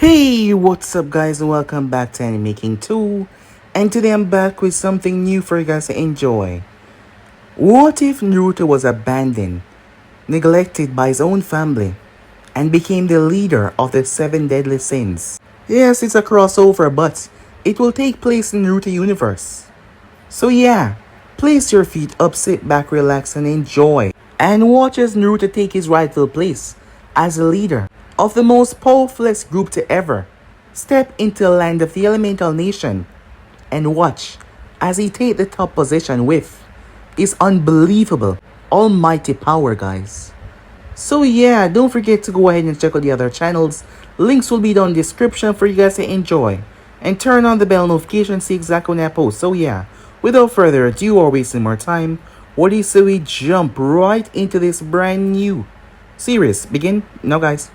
Hey, what's up guys and welcome back to Anime Making 2, and today I'm back with something new for you guys to enjoy. What if Naruto was abandoned, neglected by his own family, and became the leader of the 7 deadly sins? Yes, it's a crossover, but it will take place in Naruto universe. So yeah, place your feet up, sit back, relax and enjoy, and watch as Naruto take his rightful place as a leader of the most powerfulest group to ever step into the land of the elemental nation, and watch as he take the top position with his unbelievable almighty power, guys. So yeah, don't forget to go ahead and check out the other channels. Links will be down in the description for you guys to enjoy, and turn on the bell notification to see exactly when I post. So yeah, without further ado or wasting more time, what do you say we jump right into this brand new series? Begin now, guys.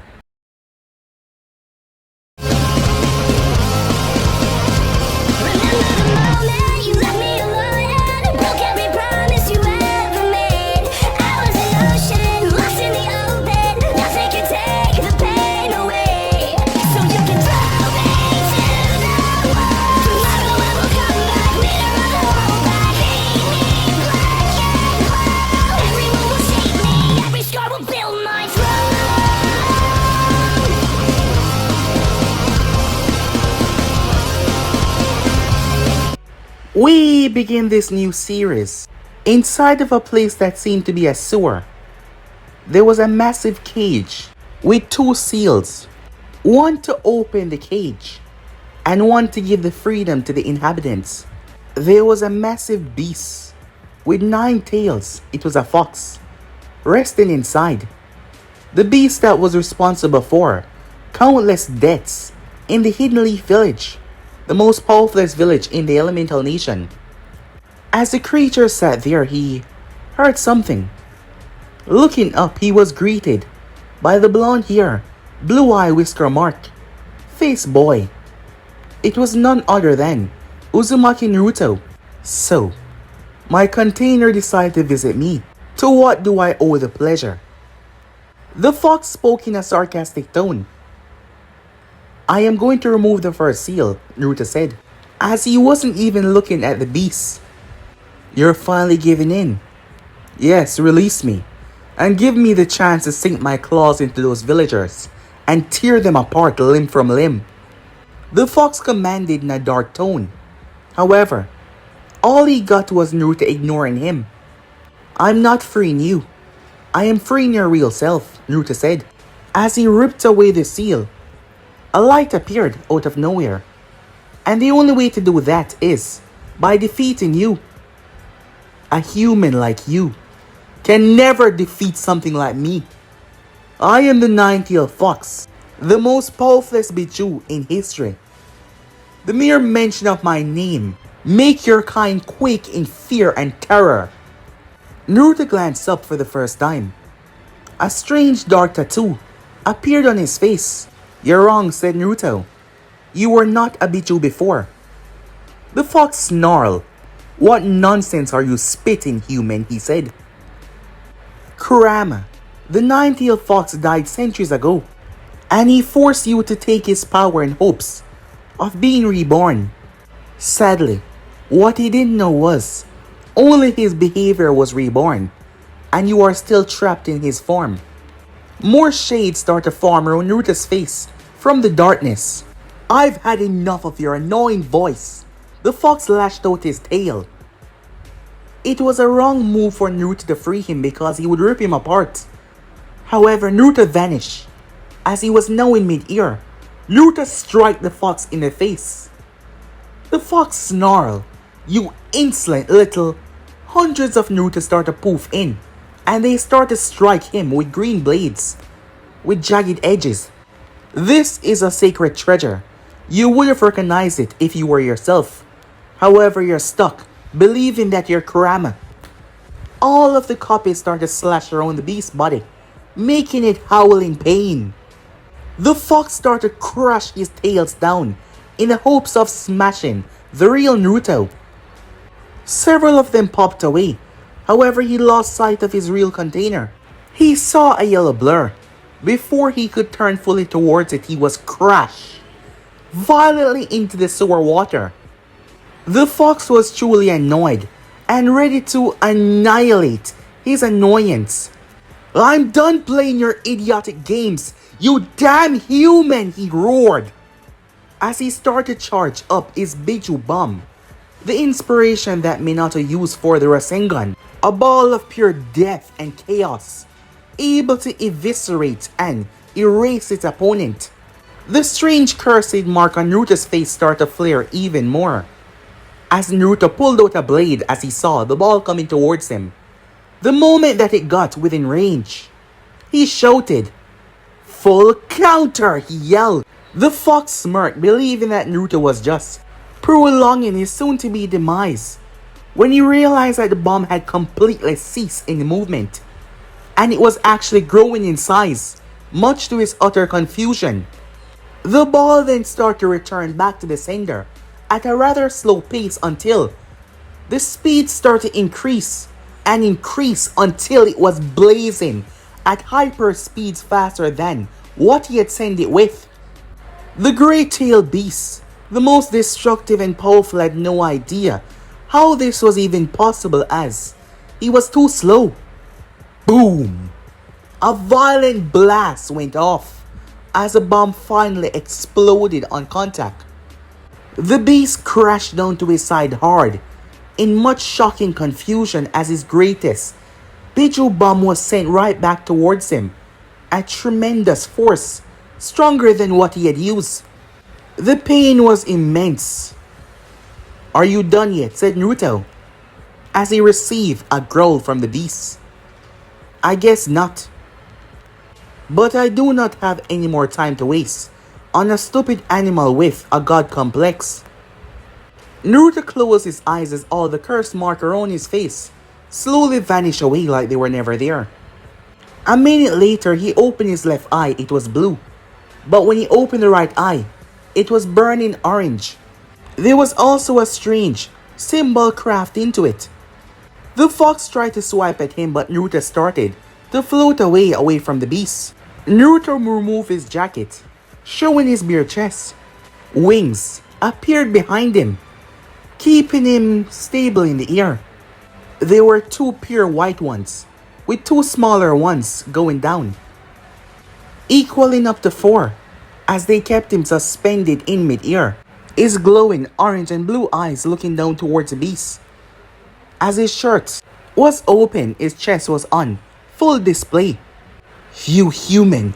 We begin this new series inside of a place that seemed to be a sewer. There was a massive cage with 2 seals, one to open the cage and one to give the freedom to the inhabitants. There was a massive beast with 9 tails. It was a fox resting inside. The beast that was responsible for countless deaths in the Hidden Leaf village, the most powerful village in the elemental nation. As the creature sat there, he heard something. Looking up, he was greeted by the blonde hair, blue eye whisker mark, face boy. It was none other than Uzumaki Naruto. So, my container decided to visit me. To what do I owe the pleasure? The fox spoke in a sarcastic tone. I am going to remove the first seal, Naruto said, as he wasn't even looking at the beast. You're finally giving in. Yes, release me, and give me the chance to sink my claws into those villagers and tear them apart limb from limb, the fox commanded in a dark tone. However, all he got was Naruto ignoring him. I'm not freeing you. I am freeing your real self, Naruto said, as he ripped away the seal. A light appeared out of nowhere, and the only way to do that is by defeating you. A human like you can never defeat something like me. I am the 9-tailed fox, the most powerful Bichu in history. The mere mention of my name make your kind quake in fear and terror. Naruto glanced up for the first time. A strange dark tattoo appeared on his face. You're wrong, said Naruto. You were not a Bichu before. The fox snarled. What nonsense are you spitting, human, he said. Kurama, the 9-tailed fox, died centuries ago, and he forced you to take his power in hopes of being reborn. Sadly, what he didn't know was only his behavior was reborn, and you are still trapped in his form. More shades start to form around Naruto's face from the darkness. I've had enough of your annoying voice. The fox lashed out his tail. It was a wrong move for Naruto to free him because he would rip him apart. However, Naruto vanished. As he was now in mid-air, Naruto struck the fox in the face. The fox snarled. You insolent little... Hundreds of Naruto start to poof in, and they start to strike him with green blades, with jagged edges. This is a sacred treasure. You would have recognized it if you were yourself. However, you're stuck, believing that you're Kurama. All of the copies start to slash around the beast's body, making it howl in pain. The fox started to crush his tails down in the hopes of smashing the real Naruto. Several of them popped away. However, he lost sight of his real container. He saw a yellow blur Before he could turn fully towards it, he was crushed violently into the sewer water. The fox was truly annoyed and ready to annihilate his annoyance. "I'm done playing your idiotic games, you damn human!" he roared as he started to charge up his Biju bomb, the inspiration that Minato used for the Rasengan, a ball of pure death and chaos, able to eviscerate and erase its opponent. The strange cursed mark on Naruto's face started to flare even more, as Naruto pulled out a blade as he saw the ball coming towards him. The moment that it got within range, he shouted, "Full counter!" he yelled. The fox smirked, believing that Naruto was just prolonging his soon-to-be demise, when he realized that the bomb had completely ceased in movement, and it was actually growing in size, much to his utter confusion. The ball then started to return back to the sender at a rather slow pace until the speed started to increase and increase until it was blazing at hyper speeds faster than what he had sent it with. The great-tailed beast, the most destructive and powerful, had no idea how this was even possible as he was too slow. Boom! A violent blast went off as the bomb finally exploded on contact. The beast crashed down to his side hard, in much shocking confusion as his greatest Biju bomb was sent right back towards him at tremendous force, stronger than what he had used. The pain was immense. "Are you done yet?" said Naruto, as he received a growl from the beast. "I guess not. But I do not have any more time to waste on a stupid animal with a god complex." Naruto closed his eyes as all the curse marker on his face slowly vanished away like they were never there. A minute later, he opened his left eye. It was blue. But when he opened the right eye, it was burning orange. There was also a strange symbol carved into it. The fox tried to swipe at him, but Naruto started to float away from the beast. Naruto removed his jacket, showing his bare chest. Wings appeared behind him, keeping him stable in the air. There were two pure white ones, with two smaller ones going down, equaling up to 4, as they kept him suspended in mid-air, his glowing orange and blue eyes looking down towards the beast. As his shirt was open, his chest was on full display. "You human,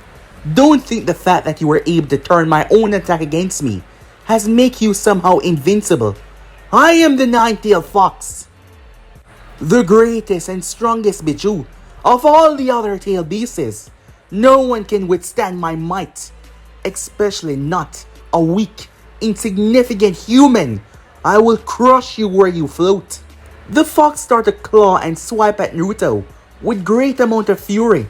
don't think the fact that you were able to turn my own attack against me has make you somehow invincible. I am the nine-tailed fox, the greatest and strongest Biju of all the other tailed beasts. No one can withstand my might, especially not a weak, insignificant human. I will crush you where you float." The fox started to claw and swipe at Naruto with great amount of fury.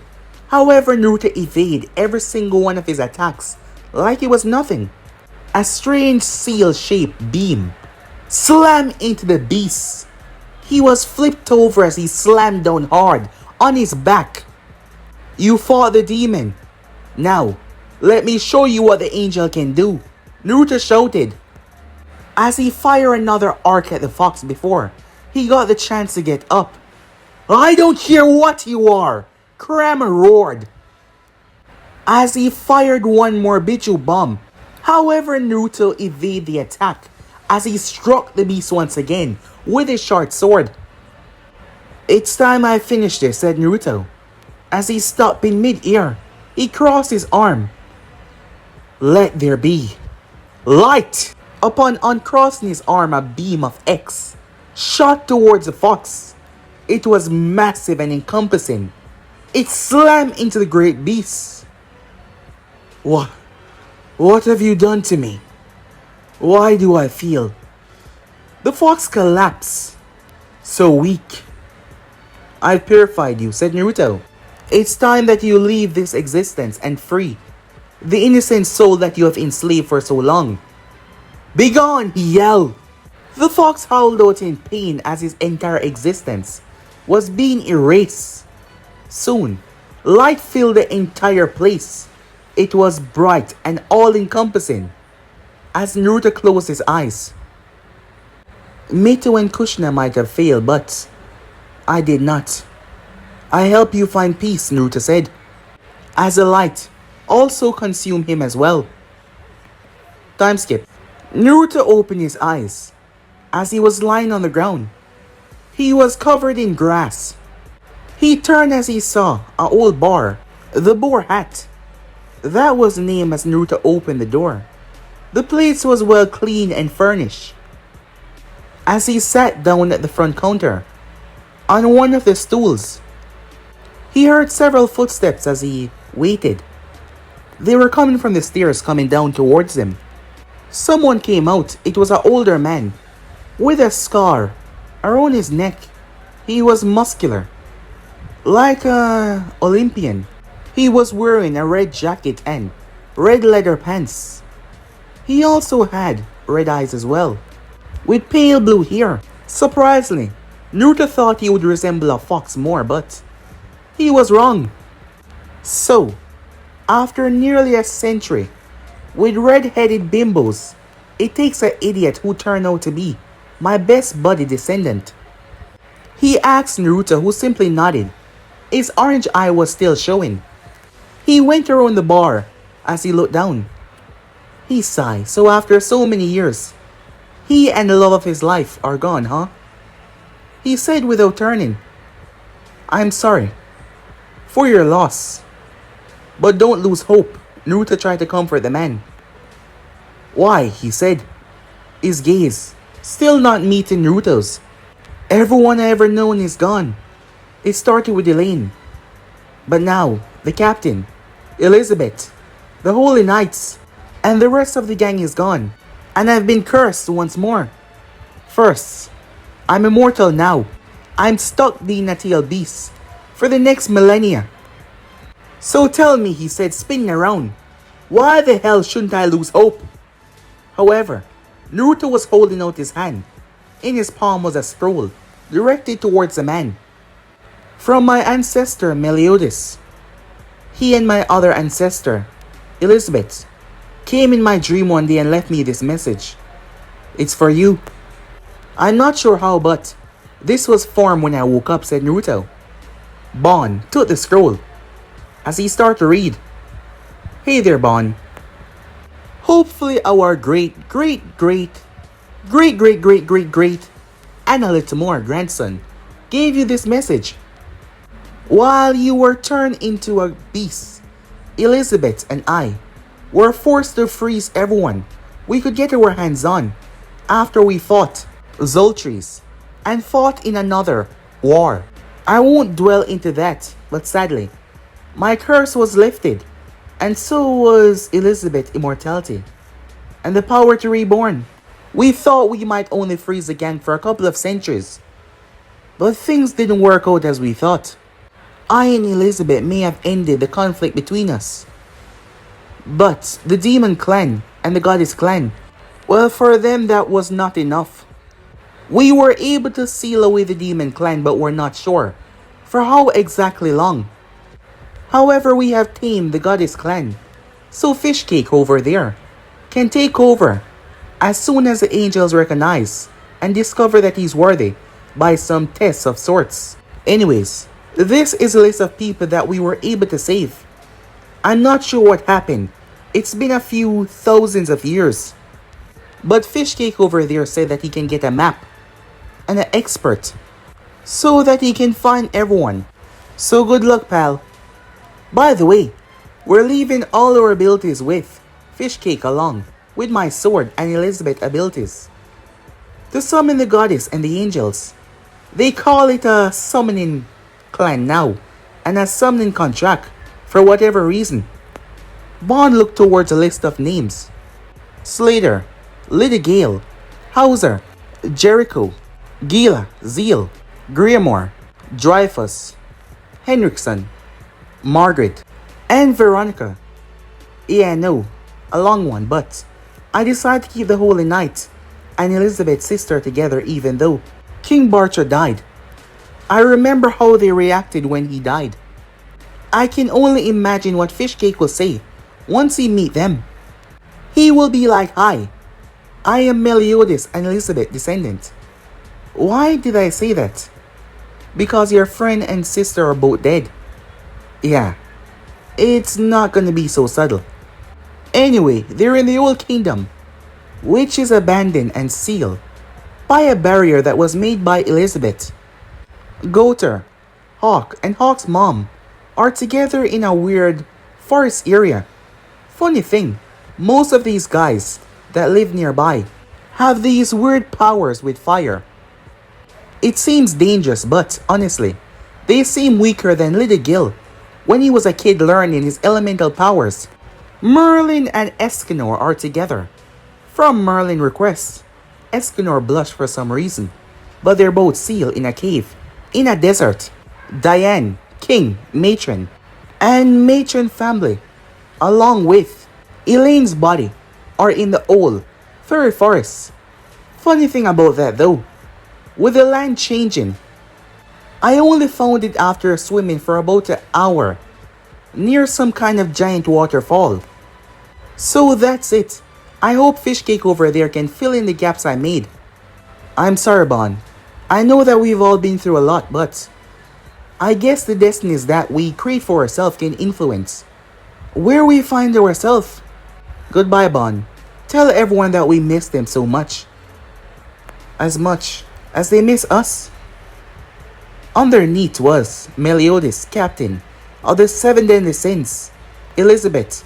However, Naruto evaded every single one of his attacks like it was nothing. A strange seal-shaped beam slammed into the beast. He was flipped over as he slammed down hard on his back. "You fought the demon. Now, let me show you what the angel can do," Naruto shouted, as he fired another arc at the fox before he got the chance to get up. "I don't care what you are!" Kurama roared, as he fired one more Biju bomb. However, Naruto evaded the attack as he struck the beast once again with his short sword. "It's time I finish this," said Naruto, as he stopped in mid-air. He crossed his arm. "Let there be light!" Upon uncrossing his arm, a beam of X shot towards the fox. It was massive and encompassing. It slammed into the great beast. What have you done to me? Why do I feel?" The fox collapsed. "So weak." "I've purified you," said Naruto. "It's time that you leave this existence and free the innocent soul that you have enslaved for so long." "Begone!" he yelled. The fox howled out in pain as his entire existence was being erased. Soon, Light filled the entire place. It was bright and all-encompassing. As Naruto closed his eyes, Mito and Kushina might have failed, but I did not. I help you find peace, Naruto said, as the light also consumed him as well. Time skip. Naruto opened his eyes as he was lying on the ground. He was covered in grass. He turned as he saw an old bar, the boar hat. That was the name as Naruto opened the door. The place was well cleaned and furnished. As he sat down at the front counter, on one of the stools, he heard several footsteps as he waited. They were coming from the stairs coming down towards him. Someone came out. It was an older man with a scar around his neck. He was muscular, like an Olympian. He was wearing a red jacket and red leather pants. He also had red eyes as well, with pale blue hair. Surprisingly, Naruto thought he would resemble a fox more, but he was wrong. So, after nearly a century, with red-headed bimbos, it takes an idiot who turned out to be my best buddy descendant. He asked Naruto, who simply nodded. His orange eye was still showing. He went around the bar as he looked down. He sighed. So after so many years, he and the love of his life are gone, huh? He said without turning. I'm sorry for your loss, but don't lose hope. Naruto tried to comfort the man. Why? He said, his gaze still not meeting Naruto's. Everyone I ever known is gone. It started with Elaine, but now the captain, Elizabeth, the Holy Knights, and the rest of the gang is gone, and I've been cursed once more. First, I'm immortal now. I'm stuck being a tail beast for the next millennia. So tell me, he said, spinning around, why the hell shouldn't I lose hope? However, Naruto was holding out his hand. In his palm was a scroll directed towards a man. From my ancestor Meliodas. He and my other ancestor, Elizabeth, came in my dream one day and left me this message. It's for you. I'm not sure how, but this was formed when I woke up, said Naruto. Bon took the scroll as he started to read. Hey there, Bon. Hopefully our great and a little more grandson gave you this message. While you were turned into a beast, Elizabeth and I were forced to freeze everyone we could get our hands on after we fought Zoltries and fought in another war. I won't dwell into that, but sadly, my curse was lifted, and so was Elizabeth's immortality and the power to reborn. We thought we might only freeze the gang for a couple of centuries, but things didn't work out as we thought. I and Elizabeth may have ended the conflict between us, but the demon clan and the goddess clan, well, for them that was not enough. We were able to seal away the demon clan, but we're not sure for how exactly long. However, we have tamed the goddess clan, so Fishcake over there can take over as soon as the angels recognize and discover that he's worthy by some tests of sorts. Anyways, this is a list of people that we were able to save. I'm not sure what happened. It's been a few thousands of years. But Fishcake over there said that he can get a map and an expert so that he can find everyone. So good luck, pal. By the way, we're leaving all our abilities with Fishcake along with my sword and Elizabeth abilities to summon the goddess and the angels. They call it a summoning clan now and a summoning contract for whatever reason. Bond looked towards a list of names. Slater, Lydia Gale, Hauser, Jericho, Gila, Zeal, Griamore, Dreyfus, Henriksen, Margaret, and Veronica. Yeah, no, a long one, but I decided to keep the Holy Knight and Elizabeth's sister together even though King Bartra died. I remember how they reacted when he died. I can only imagine what Fishcake will say once he meet them. He will be like, "Hi, I am Meliodas and Elizabeth, descendant." Why did I say that? Because your friend and sister are both dead. Yeah, it's not gonna be so subtle. Anyway, they're in the old kingdom, which is abandoned and sealed by a barrier that was made by Elizabeth. Goater, Hawk, and Hawk's mom are together in a weird forest area. Funny thing, most of these guys that live nearby have these weird powers with fire. It seems dangerous, but honestly, they seem weaker than Little Gil when he was a kid learning his elemental powers. Merlin and Escanor are together. From Merlin requests, Escanor blushed for some reason, but they're both sealed in a cave, in a desert. Diane, King, Matron, and Matron family, along with Elaine's body, are in the old third forest. Funny thing about that though, with the land changing, I only found it after swimming for about an hour near some kind of giant waterfall. So that's it. I hope Fishcake over there can fill in the gaps I made. I'm sorry, Bon. I know that we've all been through a lot, but I guess the destinies that we create for ourselves can influence where we find ourselves. Goodbye, Bon. Tell everyone that we miss them so much as they miss us. Underneath was Meliodas, captain of the Seven Deadly Sins, Elizabeth,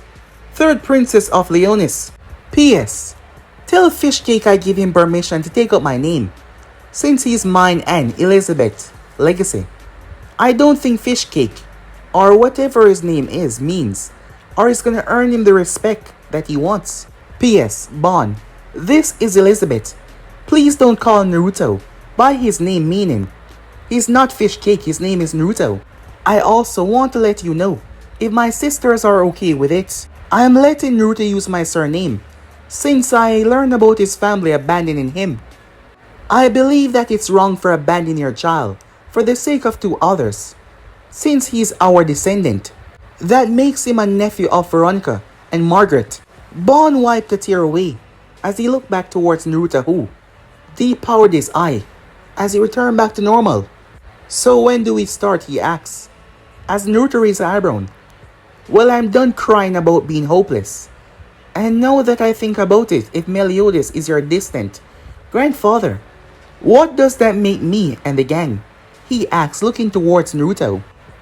third princess of Leonis. P.S. Tell Fishcake I give him permission to take up my name, since he's mine and Elizabeth's legacy. I don't think Fishcake, or whatever his name is, means, or is gonna earn him the respect that he wants. P.S. Bon, this is Elizabeth. Please don't call Naruto by his name meaning. He's not Fishcake, his name is Naruto. I also want to let you know, if my sisters are okay with it, I am letting Naruto use my surname, since I learned about his family abandoning him. I believe that it's wrong for abandoning your child for the sake of two others, since he's our descendant. That makes him a nephew of Veronica and Margaret. Bon wiped a tear away as he looked back towards Naruto, who depowered his eye as he returned back to normal. So when do we start, he asks, as Naruto raised an eyebrow. Well, I'm done crying about being hopeless. And now that I think about it, if Meliodas is your distant grandfather, what does that make me and the gang? He asks, looking towards Naruto.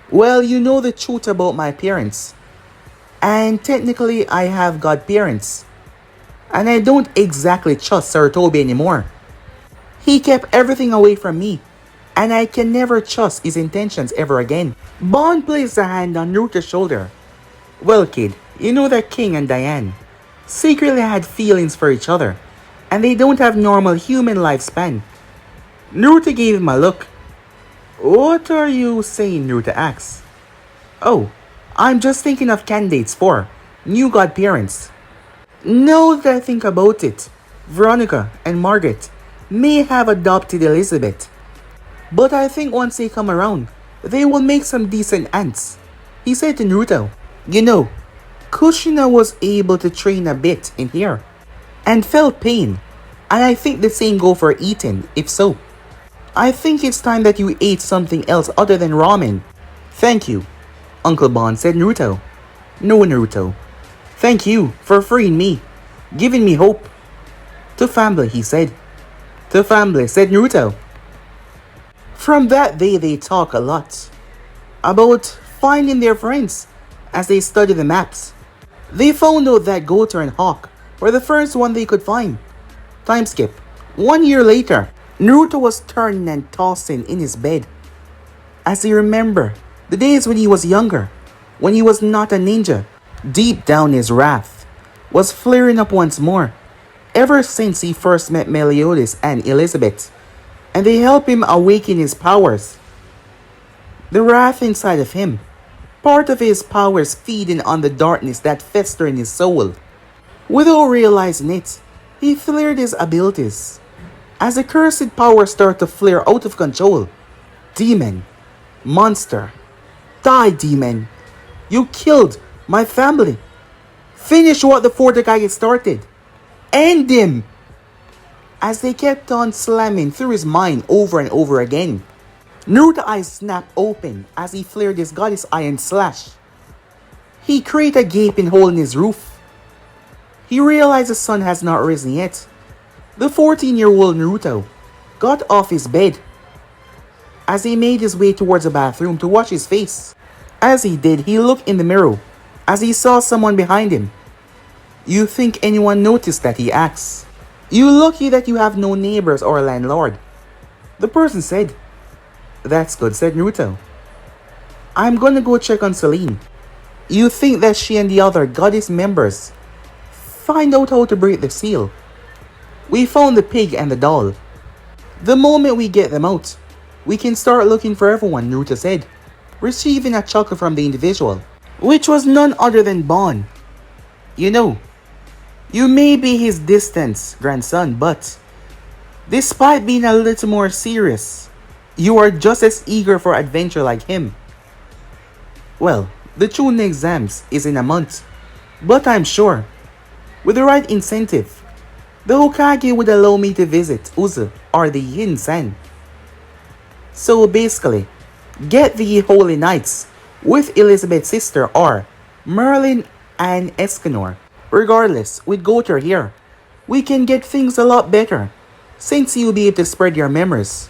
Well, you know the truth about my parents. And technically, I have godparents. And I don't exactly trust Sarutobi anymore. He kept everything away from me, and I can never trust his intentions ever again. Bon placed a hand on Naruto's shoulder. Well, kid, you know that King and Diane secretly had feelings for each other, and they don't have normal human lifespan. Naruto gave him a look. What are you saying, Naruto asks. Oh, I'm just thinking of candidates for new godparents. Now that I think about it, Veronica and Margaret may have adopted Elizabeth. But I think once they come around, they will make some decent aunts. He said to Naruto, you know, Kushina was able to train a bit in here and felt pain, and I think the same go for eating, if so. I think it's time that you ate something else other than ramen. Thank you, Uncle Bon, said Naruto. No, Naruto. Thank you for freeing me, giving me hope. To family, he said. To family, said Naruto. From that day they talk a lot about finding their friends as they study the maps. They found out that Goater and Hawk were the first one they could find. Time skip. 1 year later, Naruto was turning and tossing in his bed as he remembered the days when he was younger, when he was not a ninja. Deep down his wrath was flaring up once more ever since he first met Meliodas and Elizabeth, and they helped him awaken his powers. The wrath inside of him, part of his powers feeding on the darkness that festered in his soul. Without realizing it, he flared his abilities. As the cursed power started to flare out of control, demon, monster, die demon, You killed my family. Finish what the fourth guy started. End him! As they kept on slamming through his mind over and over again, Naruto's eyes snapped open as he flared his goddess iron slash. He created a gaping hole in his roof. He realized the sun has not risen yet. The 14-year-old Naruto got off his bed as he made his way towards the bathroom to wash his face. As he did, he looked in the mirror as he saw someone behind him. You think anyone noticed that? He asked. You lucky that you have no neighbors or a landlord, the person said. That's good, said Naruto. I'm gonna go check on Celine. You think that she and the other goddess members find out how to break the seal? We found the pig and the doll. The moment we get them out, we can start looking for everyone, Naruto said, receiving a chuckle from the individual, which was none other than Bon. You know, you may be his distant grandson, but despite being a little more serious, you are just as eager for adventure like him. Well, the Chunin exams is in a month, but I'm sure, with the right incentive, the Hokage would allow me to visit Uzu or the Yin-san. So basically, get the Holy Knights with Elizabeth's sister or Merlin and Escanor. Regardless, with Goter here, we can get things a lot better, since you'll be able to spread your memories.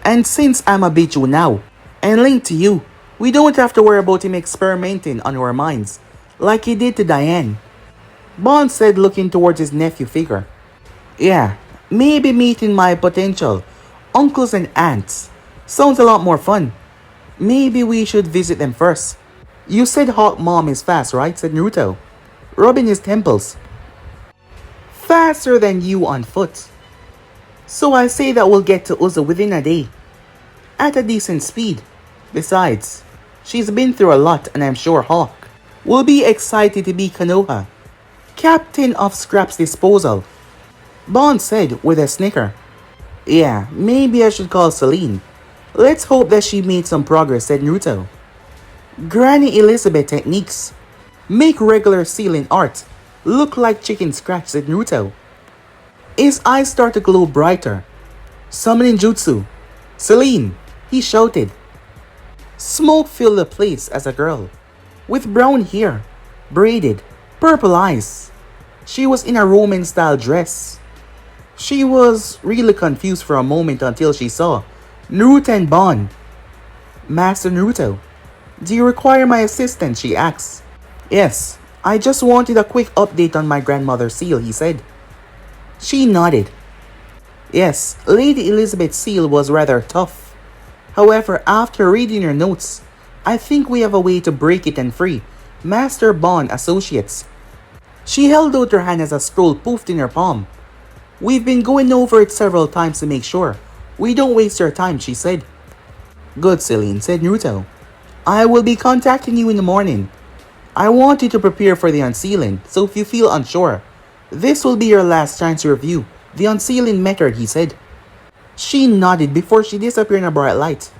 And since I'm a Biju now, and linked to you, we don't have to worry about him experimenting on our minds, like he did to Diane. Bond said, looking towards his nephew figure. Yeah, maybe meeting my potential uncles and aunts sounds a lot more fun. Maybe we should visit them first. You said Hawk Mom is fast, right? Said Naruto, rubbing his temples. Faster than you on foot. So I say that we'll get to Uzu within a day, at a decent speed. Besides, she's been through a lot, and I'm sure Hawk will be excited to be Konoha, captain of Scrap's disposal. Bond said with a snicker. Yeah, maybe I should call Celine. Let's hope that she made some progress, said Naruto. Granny Elizabeth techniques make regular sealing art look like chicken scratch, said Naruto. His eyes start to glow brighter. Summoning jutsu. Celine, he shouted. Smoke filled the place as a girl, with brown hair, braided, purple eyes. She was in a Roman-style dress. She was really confused for a moment until she saw Naruto and Bon. Master Naruto, do you require my assistance? She asked. Yes, I just wanted a quick update on my grandmother's seal, he said. She nodded. Yes, Lady Elizabeth's seal was rather tough. However, after reading your notes, I think we have a way to break it and free Master Bon Associates. She held out her hand as a scroll poofed in her palm. We've been going over it several times to make sure we don't waste your time, she said. Good, Celine, said Naruto. I will be contacting you in the morning. I want you to prepare for the unsealing, so if you feel unsure, this will be your last chance to review the unsealing method, he said. She nodded before she disappeared in a bright light.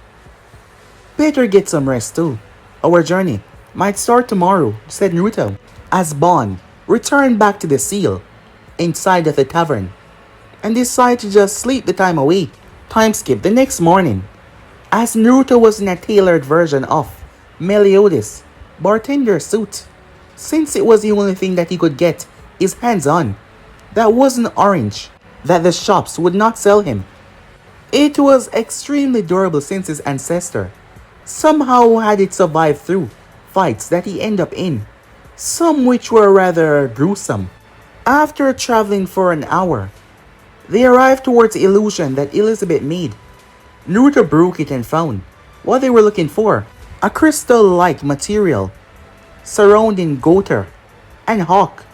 Better get some rest too. Our journey might start tomorrow, said Naruto, as Bon returned back to the seal inside of the tavern and decided to just sleep the time away. Time skip the next morning, as Naruto was in a tailored version of Meliodas' bartender suit, since it was the only thing that he could get his hands on that wasn't orange, that the shops would not sell him. It was extremely durable since his ancestor somehow had it survived through fights that he ended up in, some which were rather gruesome. After traveling for an hour, they arrived towards the illusion that Elizabeth made. Naruto broke it and found what they were looking for, a crystal-like material surrounding Goter and Hawk,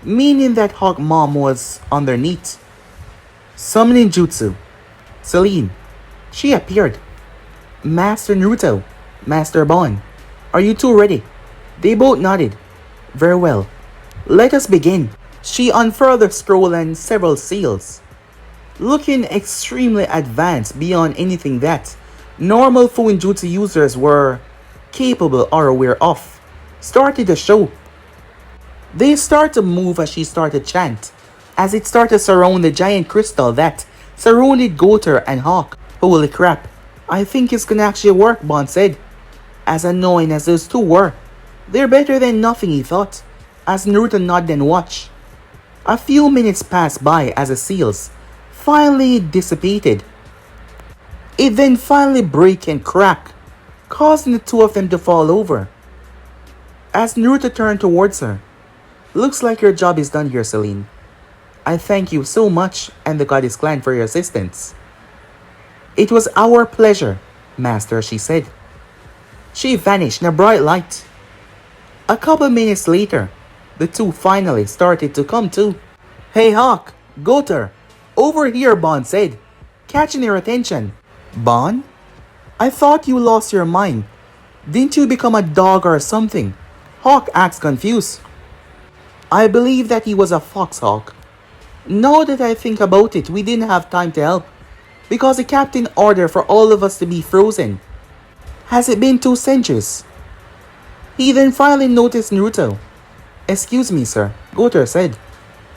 meaning that Hawk Mom was underneath. Summoning jutsu. Celine, she appeared. Master Naruto, Master Bon, are you two ready? They both nodded. Very well. Let us begin. She unfurled the scroll and several seals, looking extremely advanced beyond anything that normal Fuinjutsu users were capable or aware of. started the show. They start to move as she started to chant, as it started to surround the giant crystal that surrounded Goater and Hawk. Holy crap, I think it's gonna actually work, Bond said. As annoying as those two were, they're better than nothing, he thought, as Naruto nodded and watched. A few minutes passed by as the seals finally dissipated. It then finally broke and cracked, causing the two of them to fall over. As Naruto turned towards her, looks like your job is done here, Celine. I thank you so much and the Goddess Clan for your assistance. It was our pleasure, Master, she said. She vanished in a bright light. A couple minutes later, the two finally started to come to. Hey Hawk, Goater, over here, Bond said, catching their attention. Bond? I thought you lost your mind. Didn't you become a dog or something? Hawk asked confused. I believe that he was a foxhawk. Now that I think about it, we didn't have time to help, because the captain ordered for all of us to be frozen. Has it been 2 centuries? He then finally noticed Naruto. Excuse me, sir, Goater said.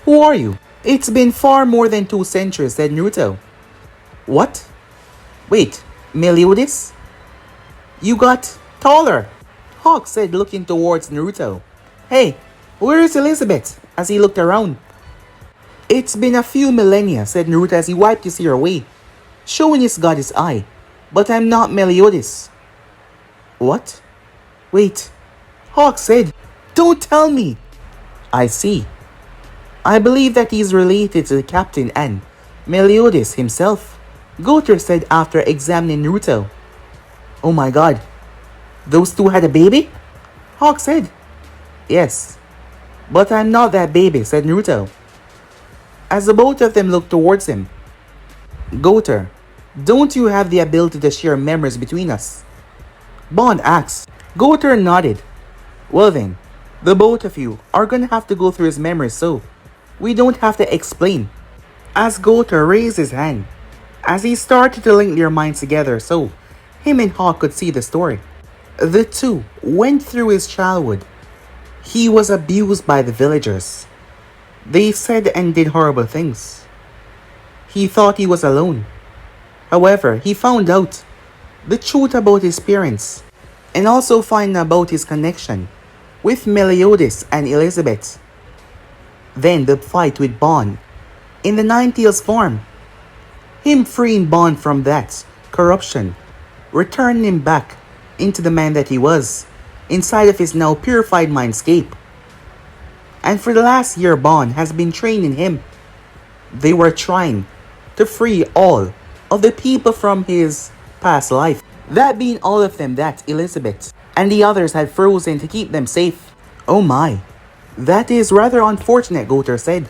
Who are you? It's been far more than 2 centuries, said Naruto. What? Wait, Meliodas? You got taller, Hawk said, looking towards Naruto. Hey, where is Elizabeth? As he looked around. It's been a few millennia, said Naruto as he wiped his hair away, showing his goddess eye. But I'm not Meliodas. What? Wait, Hawk said. Don't tell me. I see. I believe that he's related to the captain and Meliodas himself, Goater said after examining Naruto. Oh my god. Those two had a baby? Hawk said. Yes. But I'm not that baby, said Naruto, as the both of them looked towards him. Goater, don't you have the ability to share memories between us? Bond asked. Goater nodded. Well then, the both of you are gonna have to go through his memories so we don't have to explain. As Goater raised his hand, as he started to link their minds together so him and Hawk could see the story. The two went through his childhood. He was abused by the villagers. They said and did horrible things. He thought he was alone. However, he found out the truth about his parents and also find about his connection with Meliodas and Elizabeth. Then the fight with Bond in the Ninetales form. Him freeing Bond from that corruption, returning him back into the man that he was, inside of his now purified mindscape. And for the last year, Bond has been training him. They were trying to free all of the people from his past life. That being all of them that Elizabeth and the others had frozen to keep them safe. Oh my. That is rather unfortunate, Goater said.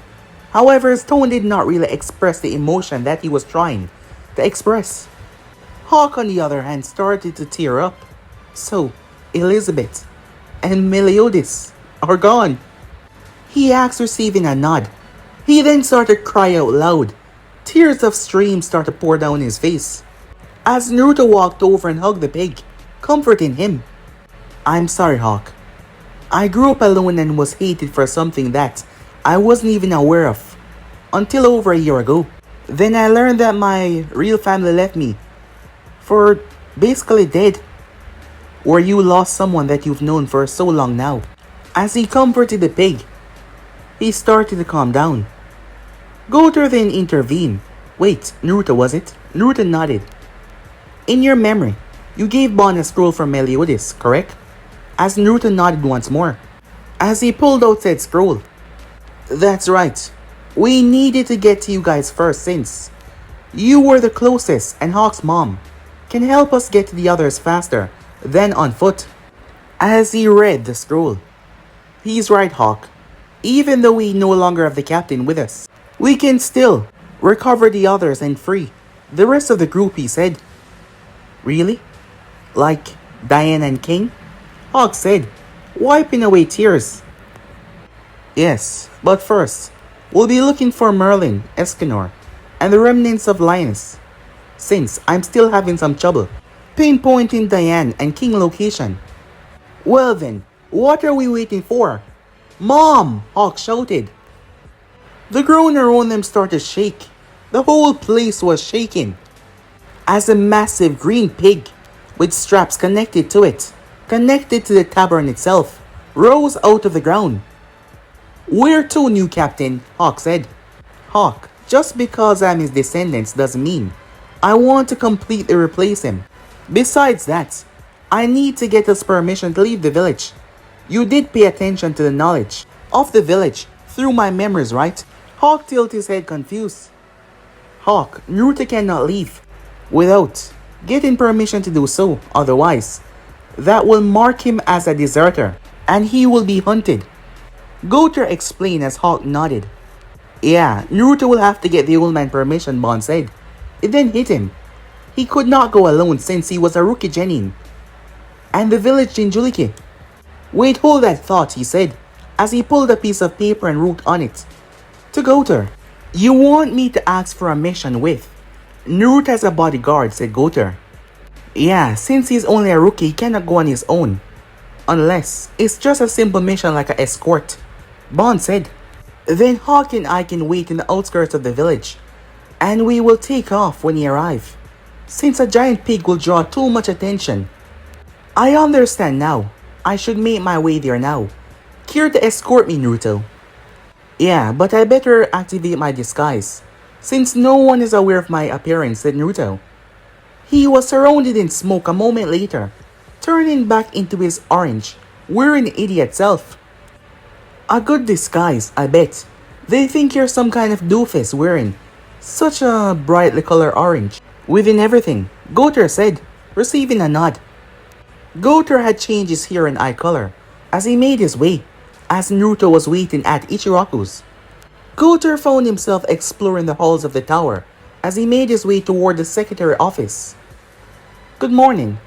However, his tone did not really express the emotion that he was trying to express. Hawk, on the other hand, started to tear up. So, Elizabeth and Meliodas are gone. He asked, receiving a nod. He then started to cry out loud. Tears of streams started to pour down his face, as Naruto walked over and hugged the pig, comforting him. I'm sorry, Hawk. I grew up alone and was hated for something that I wasn't even aware of until over a year ago. Then I learned that my real family left me for basically dead. Or you lost someone that you've known for so long now. As he comforted the pig, he started to calm down. Goater then intervened. Wait, Naruto was it? Naruto nodded. In your memory, you gave Bond a scroll from Meliodas, correct? As Naruto nodded once more, as he pulled out said scroll. That's right. We needed to get to you guys first since you were the closest and Hawk's mom can help us get to the others faster than on foot. As he read the scroll. He's right, Hawk. Even though we no longer have the captain with us, we can still recover the others and free the rest of the group, he said. Really? Like Diane and King? Hawk said, wiping away tears. Yes, but first, we'll be looking for Merlin, Escanor, and the remnants of Linus, since I'm still having some trouble pinpointing Diane and King location. Well then, What are we waiting for? Mom! Hawk shouted. The ground around them started to shake. The whole place was shaking as a massive green pig with straps connected to the tavern itself, rose out of the ground. Where to, new captain? Hawk said. Hawk, just because I'm his descendants doesn't mean I want to completely replace him. Besides that, I need to get his permission to leave the village. You did pay attention to the knowledge of the village through my memories, right? Hawk tilted his head confused. Hawk, Naruto cannot leave without getting permission to do so, otherwise, that will mark him as a deserter, and he will be hunted. Goter explained as Hawk nodded. Yeah, Naruto will have to get the old man permission, Bon said. It then hit him. He could not go alone since he was a rookie genin. And the village Jinjuliki. Wait, hold that thought, he said, as he pulled a piece of paper and wrote on it. To Goter. You want me to ask for a mission with Naruto as a bodyguard, said Goter. Yeah, since he's only a rookie, he cannot go on his own. Unless it's just a simple mission like an escort, Bon said. Then Hawk and I can wait in the outskirts of the village, and we will take off when he arrives, since a giant pig will draw too much attention. I understand now. I should make my way there now. Care to escort me, Naruto? Yeah, but I better activate my disguise, since no one is aware of my appearance, said Naruto. He was surrounded in smoke a moment later, turning back into his orange, wearing idiot self. A good disguise, I bet. They think you're some kind of doofus wearing such a brightly colored orange. Within everything, Goter said, receiving a nod. Goter had changed his hair and eye color as he made his way, as Naruto was waiting at Ichiraku's. Goter found himself exploring the halls of the tower as he made his way toward the secretary office. Good morning.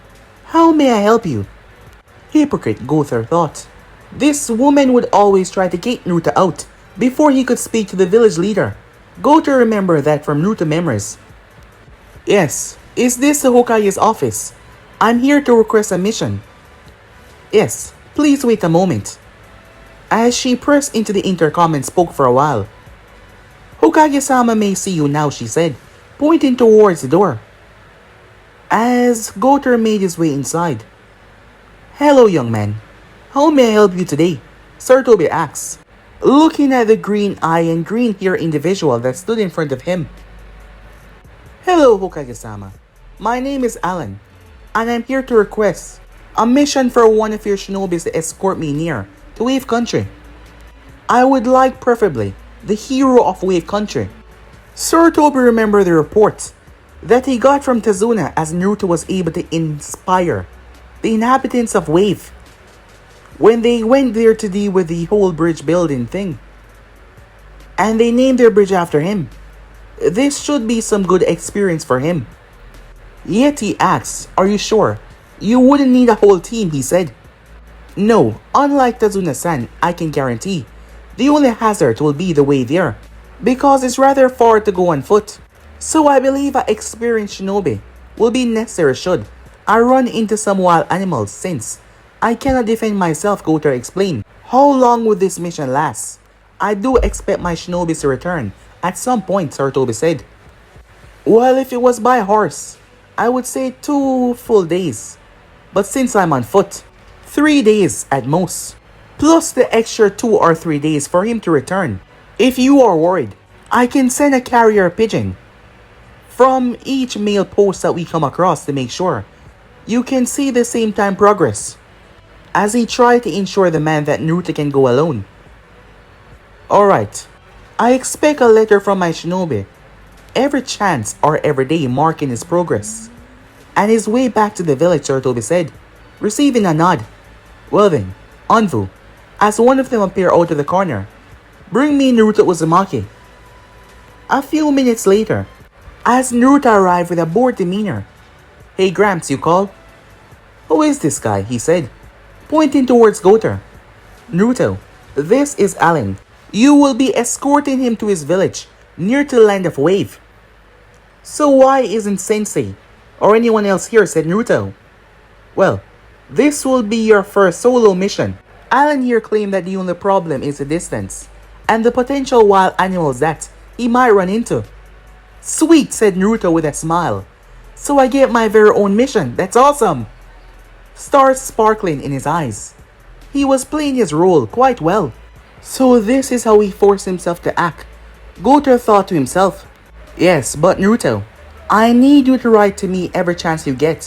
How may I help you? Hypocrite, Goter thought. This woman would always try to get Naruto out before he could speak to the village leader. Goter remembered that from Naruto memories. Yes, is this the Hokage's office? I'm here to request a mission. Yes, please wait a moment. As she pressed into the intercom and spoke for a while. Hokage-sama may see you now, she said, pointing towards the door. As Goter made his way inside. Hello, young man. How may I help you today? Sarutobi asked, looking at the green eye and green hair individual that stood in front of him. Hello, Hokage-sama. My name is Alan, and I'm here to request a mission for one of your shinobis to escort me near to Wave Country. I would like preferably the hero of Wave Country. Sarutobi remembered the report that he got from Tazuna as Naruto was able to inspire the inhabitants of Wave when they went there to deal with the whole bridge building thing. And they named their bridge after him. This should be some good experience for him. Yeti asked, are you sure? You wouldn't need a whole team, he said. No, unlike Tazuna-san, I can guarantee the only hazard will be the way there, because it's rather far to go on foot. So I believe an experienced shinobi will be necessary should I run into some wild animals, since I cannot defend myself, Goter explained. How long would this mission last? I do expect my shinobis to return at some point, Sarutobi said. Well, if it was by horse, I would say 2 full days. But since I'm on foot, 3 days at most. Plus the extra 2 or 3 days for him to return. If you are worried, I can send a carrier pigeon from each mail post that we come across to make sure you can see the same time progress. As he tried to ensure the man that Naruto can go alone. Alright, I expect a letter from my shinobi every chance or every day marking his progress. And his way back to the village, Sarutobi said, receiving a nod. Well then, Anvu, as one of them appeared out of the corner, bring me Naruto Uzumaki. A few minutes later, as Naruto arrived with a bored demeanor. Hey Gramps, you call? Who is this guy? He said, pointing towards Goter. Naruto, this is Alan. You will be escorting him to his village, near to the land of Wave. So why isn't Sensei or anyone else here, said Naruto. Well, this will be your first solo mission. Alan here claimed that the only problem is the distance and the potential wild animals that he might run into. Sweet, said Naruto with a smile. So I get my very own mission, that's awesome. Stars sparkling in his eyes. He was playing his role quite well. So this is how he forced himself to act. Goto thought to himself. Yes, but Naruto, I need you to write to me every chance you get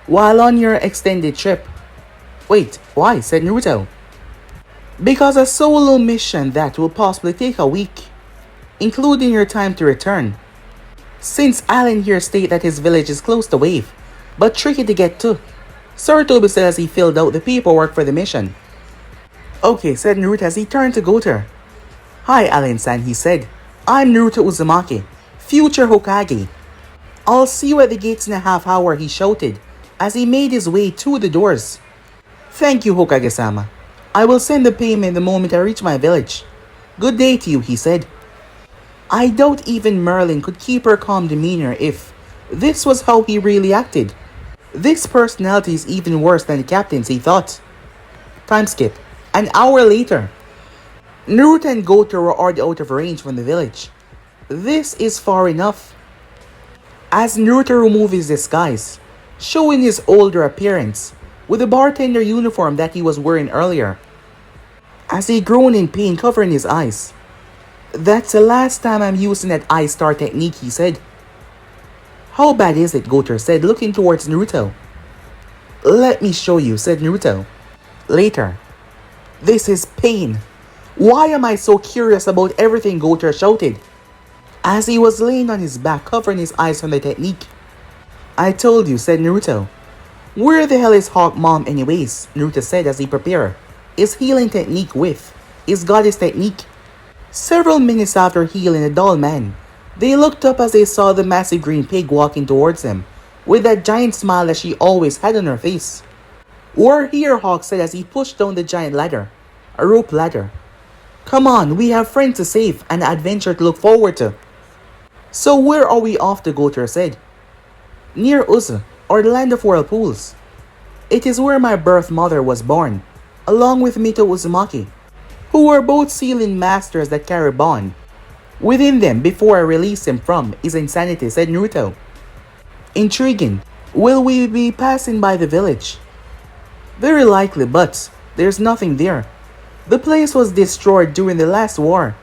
while on your extended trip. Wait, why? Said Naruto. Because a solo mission that will possibly take a week, including your time to return. Since Alan here stated that his village is close to Wave, but tricky to get to, Sarutobi said as he filled out the paperwork for the mission. Okay, said Naruto as he turned to Goto. Hi Alan-san, he said. I'm Naruto Uzumaki, future Hokage. I'll see you at the gates in a half hour, he shouted, as he made his way to the doors. Thank you, Hokage-sama. I will send the payment the moment I reach my village. Good day to you, he said. I doubt even Merlin could keep her calm demeanor if this was how he really acted. This personality is even worse than the captain's, he thought. Time skip. An hour later, Naruto and Goto were already out of range from the village. This is far enough. As Naruto removed his disguise, showing his older appearance with the bartender uniform that he was wearing earlier, as he groaned in pain covering his eyes. That's the last time I'm using that eye star technique, he said. How bad is it? Goto said, looking towards Naruto. Let me show you, said Naruto. Later. This is pain. Why am I so curious about everything? Goto shouted, as he was laying on his back covering his eyes from the technique. I told you, said Naruto. Where the hell is Hawk Mom anyways? Naruto said as he prepared his healing technique with his goddess technique. Several minutes after healing the doll man, they looked up as they saw the massive green pig walking towards them, with that giant smile that she always had on her face. We're here, Hawk said as he pushed down the giant ladder, a rope ladder. Come on, we have friends to save and an adventure to look forward to. So where are we off to? Goto said. Near Uzu, or the land of whirlpools. It is where my birth mother was born, along with Mito Uzumaki, who were both sealing masters that carry bond within them before I release him from his insanity, said Naruto. Intriguing. Will we be passing by the village? Very likely, but there's nothing there. The place was destroyed during the last war,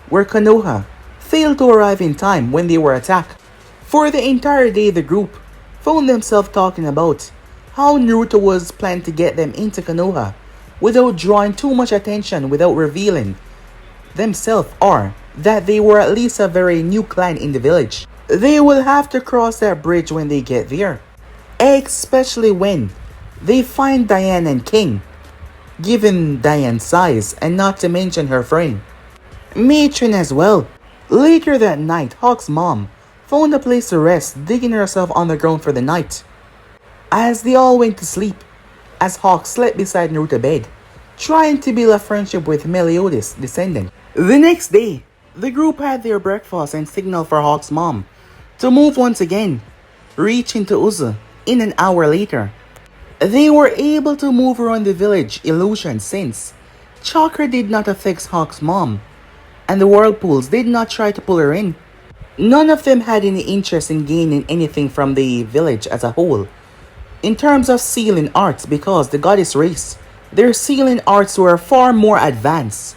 where Konoha failed to arrive in time when they were attacked. For the entire day, the group found themselves talking about how Naruto was planning to get them into Konoha without drawing too much attention, without revealing themselves, or that they were at least a very new clan in the village. They will have to cross that bridge when they get there, especially when they find Diane and King, given Diane's size and not to mention her friend Matron as well. Later that night, Hawk's mom found a place to rest, digging herself on the ground for the night. As they all went to sleep, as Hawk slept beside Naruto's bed, trying to build a friendship with Meliodas, descendant. The next day, the group had their breakfast and signaled for Hawk's mom to move once again, reaching to Uzu in an hour later. They were able to move around the village illusion since chakra did not affect Hawk's mom, and the whirlpools did not try to pull her in. None of them had any interest in gaining anything from the village as a whole, in terms of sealing arts, because the goddess race, their sealing arts were far more advanced,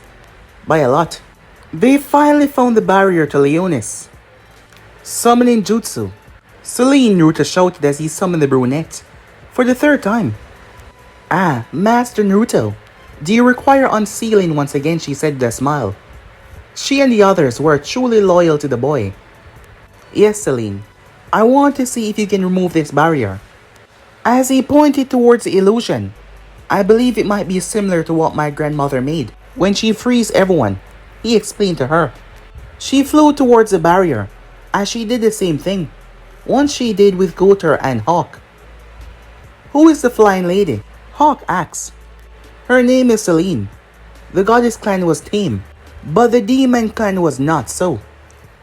by a lot. They finally found the barrier to Leonis. Summoning Jutsu. Celine, Naruto shouted as he summoned the brunette for the third time. Ah, Master Naruto, do you require unsealing once again? She said with a smile. She and the others were truly loyal to the boy. Yes, Celine. I want to see if you can remove this barrier. As he pointed towards the illusion, I believe it might be similar to what my grandmother made when she frees everyone, he explained to her. She flew towards the barrier, as she did the same thing once she did with Goto and Hawk. Who is the flying lady? Hawk asked. Her name is Celine. The goddess clan was tame, but the demon clan was not so.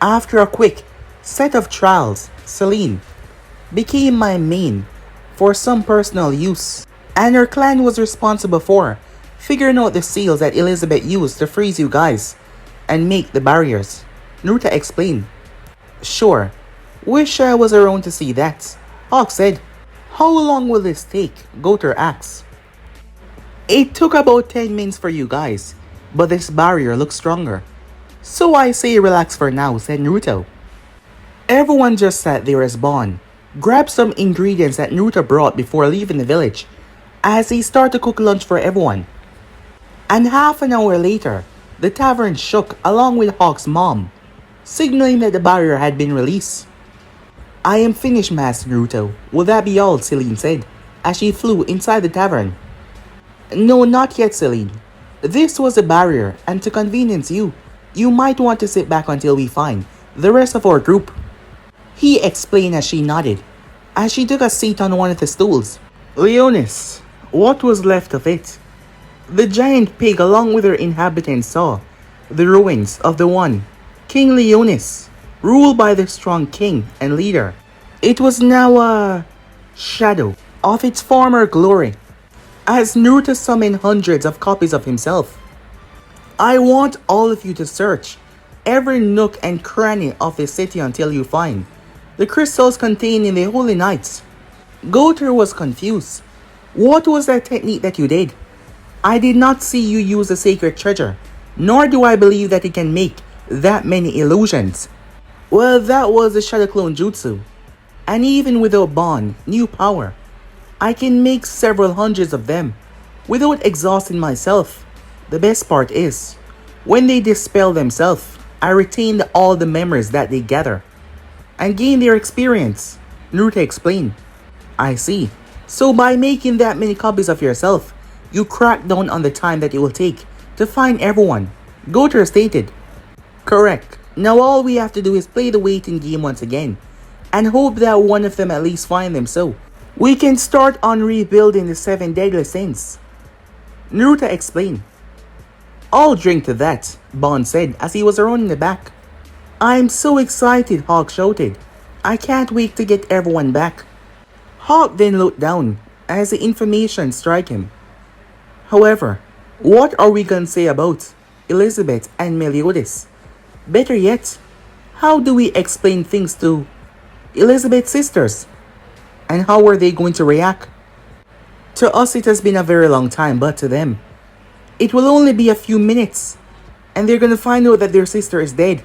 After a quick set of trials, Celine became my main for some personal use, and her clan was responsible for figuring out the seals that Elizabeth used to freeze you guys and make the barriers. Naruto explained. Sure, wish I was around to see that. Hawk said. How long will this take? Goter asked. It took about 10 minutes for you guys, but this barrier looks stronger. So I say relax for now, said Naruto. Everyone just sat there as Bon grabbed some ingredients that Naruto brought before leaving the village as he started to cook lunch for everyone. And half an hour later, the tavern shook along with Hawk's mom, signaling that the barrier had been released. I am finished, Master Naruto. Will that be all? Celine said as she flew inside the tavern. No, not yet, Celine. This was a barrier, and to convenience you, you might want to sit back until we find the rest of our group. He explained as she nodded, as she took a seat on one of the stools. Leonis, what was left of it? The giant pig along with her inhabitants saw the ruins of the one, King Leonis, ruled by the strong king and leader. It was now a shadow of its former glory, as Naruto summoned hundreds of copies of himself. I want all of you to search every nook and cranny of the city until you find the crystals contained in the holy nights. Goter was confused. What was that technique that you did? I did not see you use the sacred treasure, nor do I believe that it can make that many illusions. Well, that was the Shadow Clone Jutsu, and even without Bond, new power, I can make several hundreds of them without exhausting myself. The best part is, when they dispel themselves, I retain all the memories that they gather and gain their experience, Naruto explained. I see. So by making that many copies of yourself, you crack down on the time that it will take to find everyone, Goter stated. Correct. Now all we have to do is play the waiting game once again, and hope that one of them at least find them so we can start on rebuilding the 7 deadly sins, Naruto explained. I'll drink to that, Bond said as he was around in the back. I'm so excited, Hawk shouted. I can't wait to get everyone back. Hawk then looked down as the information struck him. However, what are we gonna say about Elizabeth and Meliodas? Better yet, how do we explain things to Elizabeth's sisters? And how are they going to react? To us it has been a very long time, but to them, it will only be a few minutes, and they're gonna find out that their sister is dead.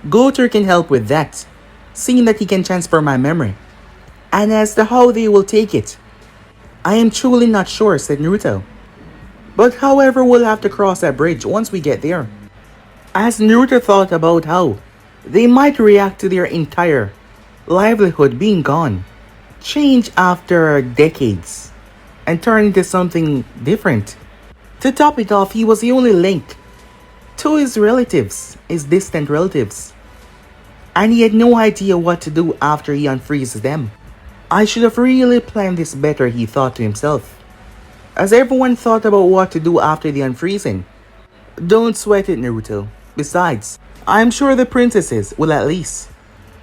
Goter can help with that, seeing that he can transfer my memory. And as to how they will take it, I am truly not sure, said Naruto. But however, we'll have to cross that bridge once we get there. As Naruto thought about how they might react to their entire livelihood being gone, change after decades, and turn into something different. To top it off, he was the only link to his relatives, his distant relatives, and he had no idea what to do after he unfreezes them. I should have really planned this better, he thought to himself, as everyone thought about what to do after the unfreezing. Don't sweat it, Naruto. Besides, I'm sure the princesses will at least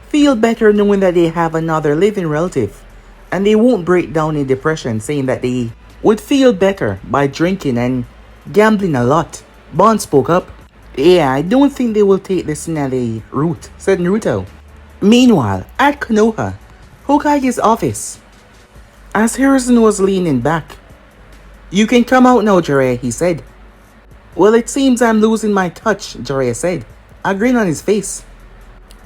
feel better knowing that they have another living relative, and they won't break down in depression saying that they would feel better by drinking and gambling a lot. Bond spoke up. Yeah, I don't think they will take the Tsunade route, said Naruto. Meanwhile, at Konoha, Hokage's office, as Harrison was leaning back. You can come out now, Jiraiya, he said. Well, it seems I'm losing my touch, Jiraiya said, a grin on his face.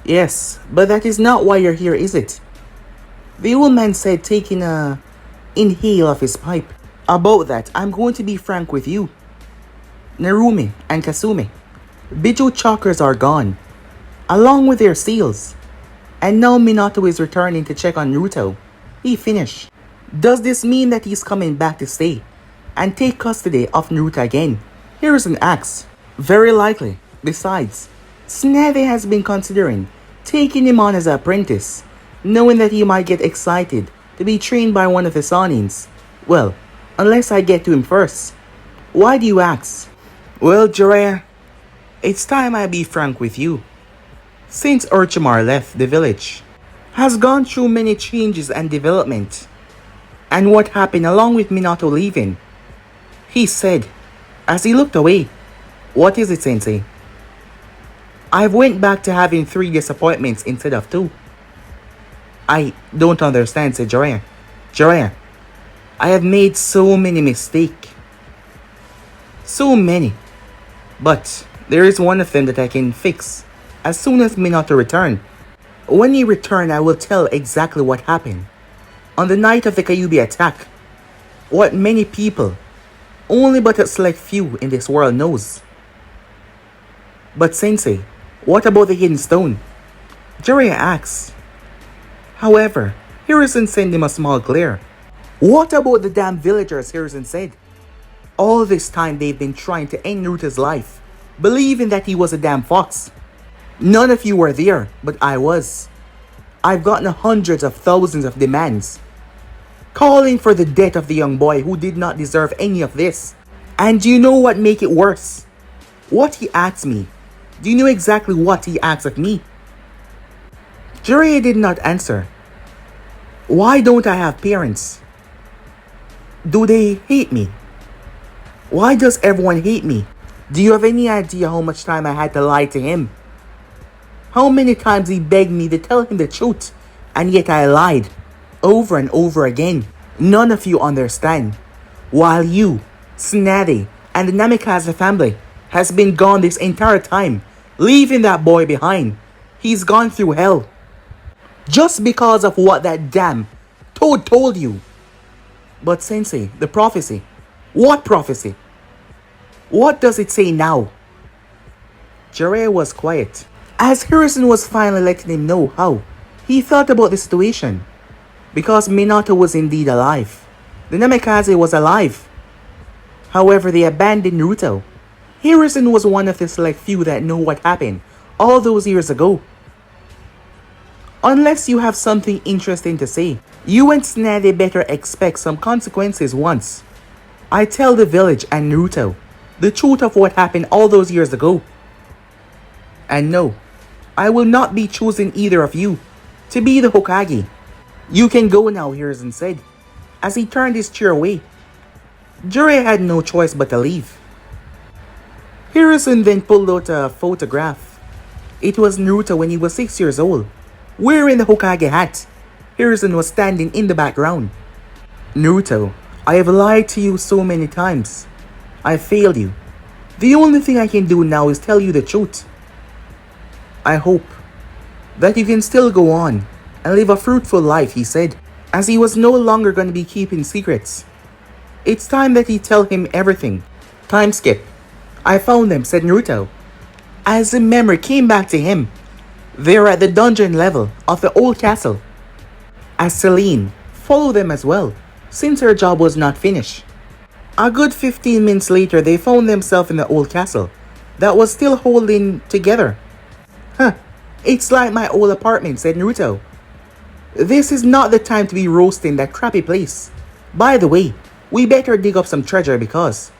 Yes, but that is not why you're here, is it? The old man said, taking a inhale of his pipe. About that, I'm going to be frank with you. Narumi and Kasumi, Bijou chakras are gone, along with their seals. And now Minato is returning to check on Naruto. He finished. Does this mean that he's coming back to stay and take custody of Naruto again? Harrison asks. Very likely. Besides, Tsunade has been considering taking him on as an apprentice, knowing that he might get excited to be trained by one of the Sanins. Well, unless I get to him first. Why do you ask? Well, Jiraiya, it's time I be frank with you. Since Orochimaru left the village, has gone through many changes and development. And what happened along with Minato leaving, he said as he looked away. What is it, Sensei? I've went back to having 3 disappointments instead of 2. I don't understand, said Jiraiya. Jiraiya, I have made so many mistakes. So many. But there is one of them that I can fix as soon as Minato returns. When he returns, I will tell exactly what happened. On the night of the Kyuubi attack, what many people, only but a select few in this world knows. But Sensei, what about the hidden stone? Jiraiya asks. However, Hiruzen sent him a small glare. What about the damn villagers, Hiruzen said. All this time they've been trying to end Naruto's life, believing that he was a damn fox. None of you were there, but I was. I've gotten hundreds of thousands of demands, calling for the death of the young boy who did not deserve any of this. And do you know what make it worse? What he asked me. Do you know exactly what he asked of me? Jiraiya did not answer. Why don't I have parents? Do they hate me? Why does everyone hate me? Do you have any idea how much time I had to lie to him? How many times he begged me to tell him the truth, and yet I lied, over and over again. None of you understand. While you, Tsunade, and the Namikaze family has been gone this entire time, leaving that boy behind. He's gone through hell. Just because of what that damn Toad told you. But Sensei, the prophecy. What prophecy? What does it say now? Jiraiya was quiet, as Hiruzen was finally letting him know how he felt about the situation. Because Minato was indeed alive. The Namikaze was alive. However, they abandoned Naruto. Hiruzen was one of the select few that know what happened all those years ago. Unless you have something interesting to say, you and Tsunade better expect some consequences once I tell the village and Naruto the truth of what happened all those years ago. And no, I will not be choosing either of you to be the Hokage. You can go now, Hiruzen said, as he turned his chair away. Jiraiya had no choice but to leave. Hiruzen then pulled out a photograph. It was Naruto when he was 6 years old, wearing the Hokage hat. Hiruzen was standing in the background. Naruto, I have lied to you so many times. I failed you. The only thing I can do now is tell you the truth. I hope that you can still go on and live a fruitful life, he said, as he was no longer going to be keeping secrets. It's time that he tell him everything. Time skip. I found them, said Naruto, as the memory came back to him. They are at the dungeon level of the old castle, as Celine followed them as well, since her job was not finished. A good 15 minutes later, they found themselves in the old castle that was still holding together. It's like my old apartment, said Naruto. This is not the time to be roasting that crappy place. By the way, we better dig up some treasure because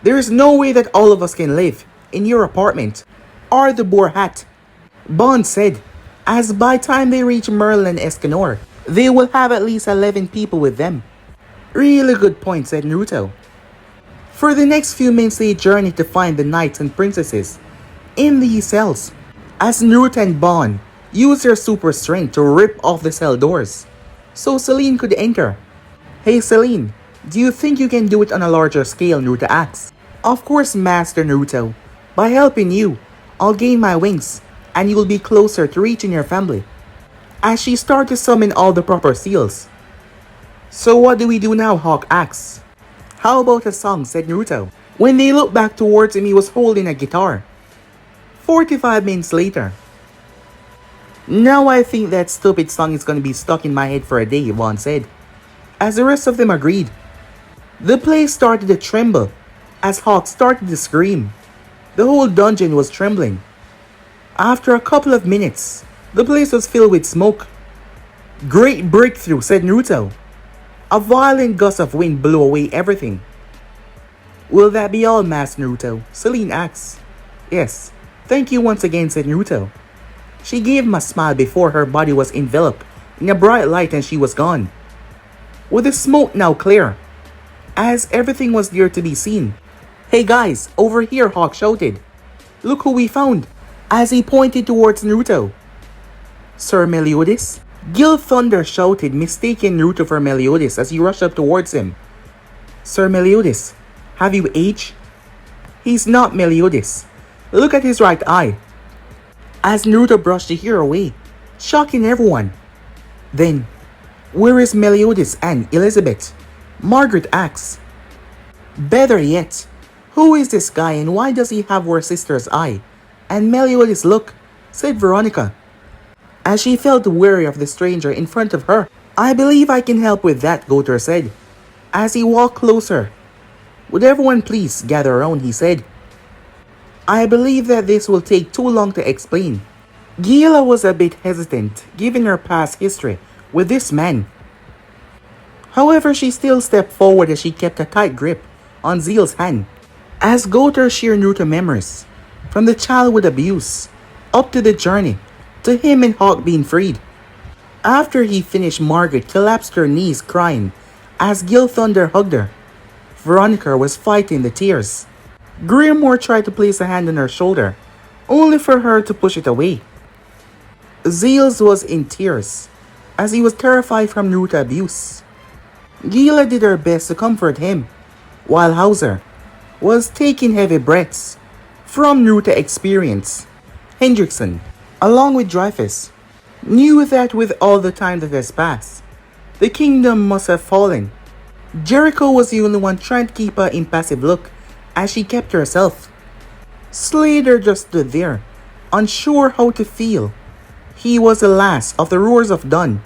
there is no way that all of us can live in your apartment or the boar hat. Bond said, as by time they reach Merlin and Escanor, they will have at least 11 people with them. Really good point, said Naruto. For the next few minutes they journeyed to find the knights and princesses in these cells, as Naruto and Bond used their super strength to rip off the cell doors so Celine could enter. Hey Celine, do you think you can do it on a larger scale, Naruto asks. Of course, Master Naruto. By helping you, I'll gain my wings and you will be closer to reaching your family. As she started to summon all the proper seals. So what do we do now, Hawk asks. How about a song, said Naruto. When they looked back towards him, he was holding a guitar. 45 minutes later. Now I think that stupid song is gonna be stuck in my head for a day, Vaughn said, as the rest of them agreed. The place started to tremble as Hawk started to scream. The whole dungeon was trembling. After a couple of minutes, the place was filled with smoke. Great breakthrough, said Naruto. A violent gust of wind blew away everything. Will that be all, Master Naruto? Celine asks. Yes, thank you once again, said Naruto. She gave him a smile before her body was enveloped in a bright light and she was gone. With the smoke now clear, as everything was there to be seen. "Hey guys, over here," Hawk shouted. "Look who we found," as he pointed towards Naruto. "Sir Meliodas?" Gil Thunder shouted, mistaking Naruto for Meliodas as he rushed up towards him. "Sir Meliodas, have you aged?" "He's not Meliodas. Look at his right eye." As Naruto brushed the hair away, shocking everyone. Then, "Where is Meliodas and Elizabeth?" Margaret asked. "Better yet, who is this guy and why does he have her sister's eye? And Meliodas, look," said Veronica, as she felt wary of the stranger in front of her. "I believe I can help with that," Gotor said, as he walked closer. "Would everyone please gather around," he said. "I believe that this will take too long to explain." Gila was a bit hesitant, given her past history with this man. However, she still stepped forward as she kept a tight grip on Zeal's hand, as Gotor shared Naruto memories, from the childhood abuse, up to the journey, to him and Hawk being freed. After he finished, Margaret collapsed her knees crying as Gil Thunder hugged her. Veronica was fighting the tears. Grimoire tried to place a hand on her shoulder, only for her to push it away. Zeals was in tears, as he was terrified from Naruto abuse. Gila did her best to comfort him, while Hauser was taking heavy breaths from Naruto experience. Hendrickson, along with Dreyfus, knew that with all the time that has passed, the kingdom must have fallen. Jericho was the only one trying to keep an impassive look as she kept herself. Slater just stood there, unsure how to feel. He was the last of the roars of Dawn.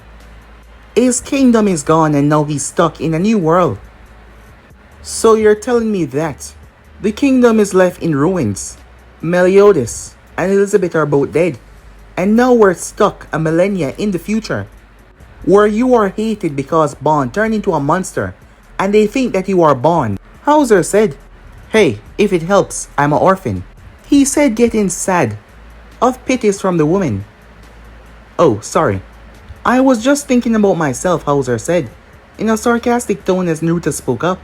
His kingdom is gone and now he's stuck in a new world. "So you're telling me that the kingdom is left in ruins. Meliodas and Elizabeth are both dead, and now we're stuck a millennia in the future, where you are hated because Bond turned into a monster, and they think that you are Bond," Hauser said. "Hey, if it helps, I'm an orphan," he said, getting sad of pities from the woman. "Oh, sorry. I was just thinking about myself," Hauser said, in a sarcastic tone as Naruto spoke up.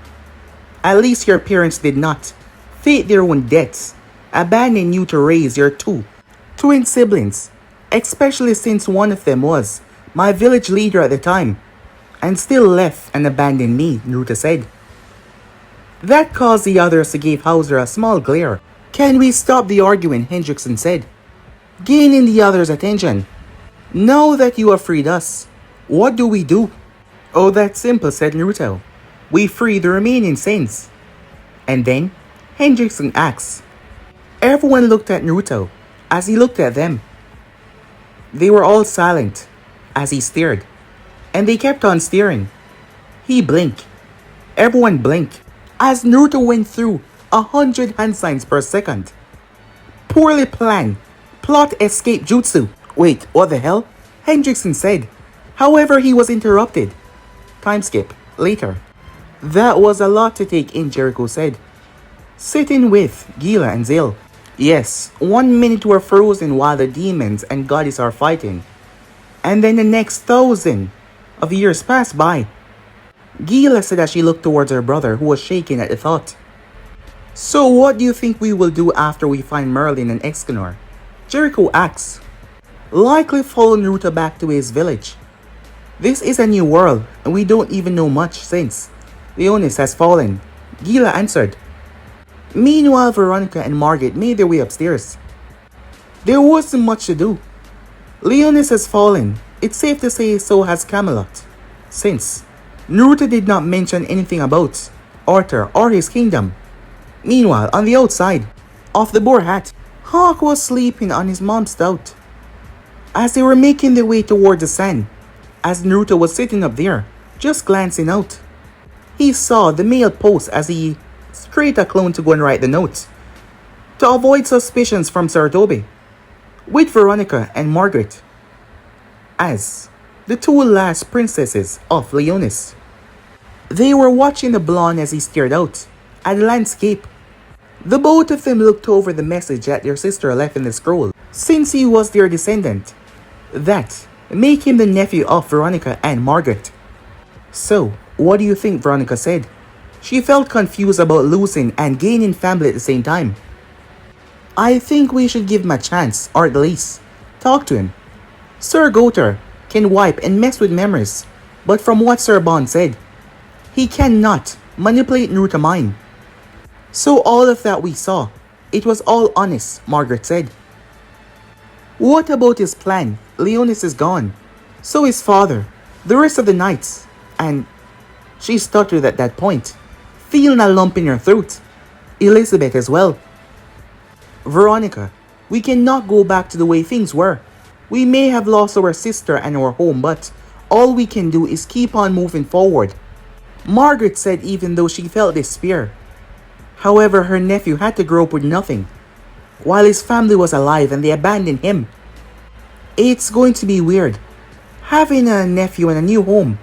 "At least your parents did not fate their own deaths, abandon you to raise your two twin siblings, especially since one of them was my village leader at the time, and still left and abandoned me," Naruto said. That caused the others to give Hauser a small glare. "Can we stop the arguing?" Hendrickson said, gaining the others' attention. "Now that you have freed us, what do we do?" "Oh, that's simple," said Naruto. "We free the remaining saints." And then, Hendrickson asked. Everyone looked at Naruto as he looked at them. They were all silent as he stared, and they kept on staring. He blinked. Everyone blinked as Naruto went through 100 hand signs per second. Poorly planned plot escape jutsu. "Wait, what the hell?" Hendrickson said. However, he was interrupted. "Time skip. Later." "That was a lot to take in," Jericho said, sitting with Gila and Zil. "Yes, 1 minute we're frozen while the demons and goddess are fighting, and then the next 1,000 of years pass by." Gila said as she looked towards her brother, who was shaking at the thought. "So what do you think we will do after we find Merlin and Escanor?" Jericho asked. "Likely follow Naruto back to his village. This is a new world, and we don't even know much since Leonis has fallen," Gila answered. Meanwhile, Veronica and Margaret made their way upstairs. There wasn't much to do. Leonis has fallen. It's safe to say so has Camelot, since Naruto did not mention anything about Arthur or his kingdom. Meanwhile, on the outside of the boar hat, Hawk was sleeping on his mom's stout. As they were making their way toward the sand, as Naruto was sitting up there, just glancing out, he saw the mail post as he straight a clone to go and write the notes, to avoid suspicions from Saratobi, with Veronica and Margaret, as the two last princesses of Leonis. They were watching the blonde as he stared out at the landscape. The both of them looked over the message that their sister left in the scroll, since he was their descendant. That make him the nephew of Veronica and Margaret. "So, what do you think?" Veronica said. She felt confused about losing and gaining family at the same time. I think we should give him a chance, or at least talk to him. Sir Goter can wipe and mess with memories, but from what Sir Bond said, he cannot manipulate Naruto mind. So all of that we saw, it was all honest, Margaret said. What about his plan? Leonis is gone. So his father, the rest of the knights, and she stuttered at that point, feeling a lump in her throat. Elizabeth as well. Veronica, we cannot go back to the way things were. We may have lost our sister and our home, but all we can do is keep on moving forward. Margaret said even though she felt despair. However, her nephew had to grow up with nothing, while his family was alive and they abandoned him. It's going to be weird, having a nephew in a new home.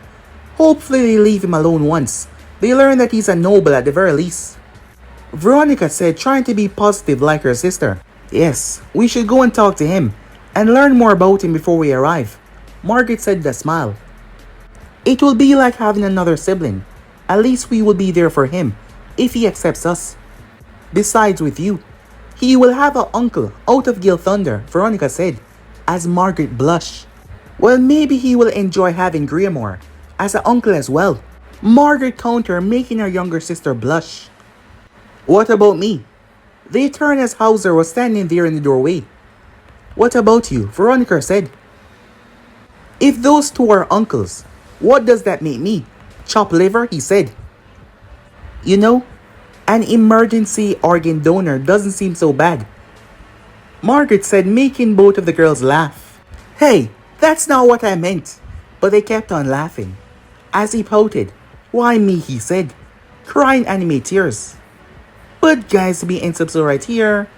Hopefully they leave him alone once they learn that he's a noble at the very least. Veronica said, trying to be positive like her sister. Yes, we should go and talk to him and learn more about him before we arrive. Margaret said with a smile. It will be like having another sibling. At least we will be there for him if he accepts us. Besides with you, he will have an uncle out of Gil Thunder, Veronica said, as Margaret blushed. Well, maybe he will enjoy having Grimoire as an uncle as well. Margaret countered, making her younger sister blush. What about me? They turned as Hauser was standing there in the doorway. What about you? Veronica said. If those two are uncles, what does that make me? Chopped liver, he said. You know, an emergency organ donor doesn't seem so bad. Margaret said, making both of the girls laugh. Hey, that's not what I meant. But they kept on laughing. As he pouted, why me, he said, crying anime tears. But guys, to be in subs right here.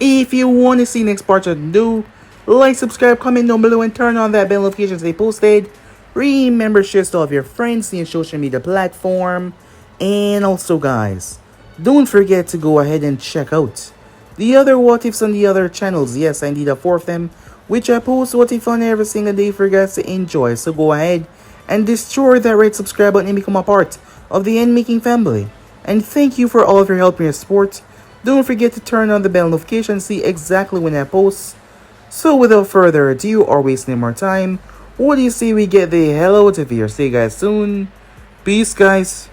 If you want to see next part, do like, subscribe, comment down below, and turn on that bell notifications they posted. Remember, share to all of your friends in your social media platform. And also guys, don't forget to go ahead and check out the other what ifs on the other channels. Yes, I indeed have 4 of them, which I post what if on every single day for you guys to enjoy. So go ahead and destroy that red subscribe button and become a part of the End Making family. And thank you for all of your help and your support. Don't forget to turn on the bell notification to see exactly when I post. So without further ado or wasting more time, what do you say we get the hell out of here? See you guys soon. Peace guys.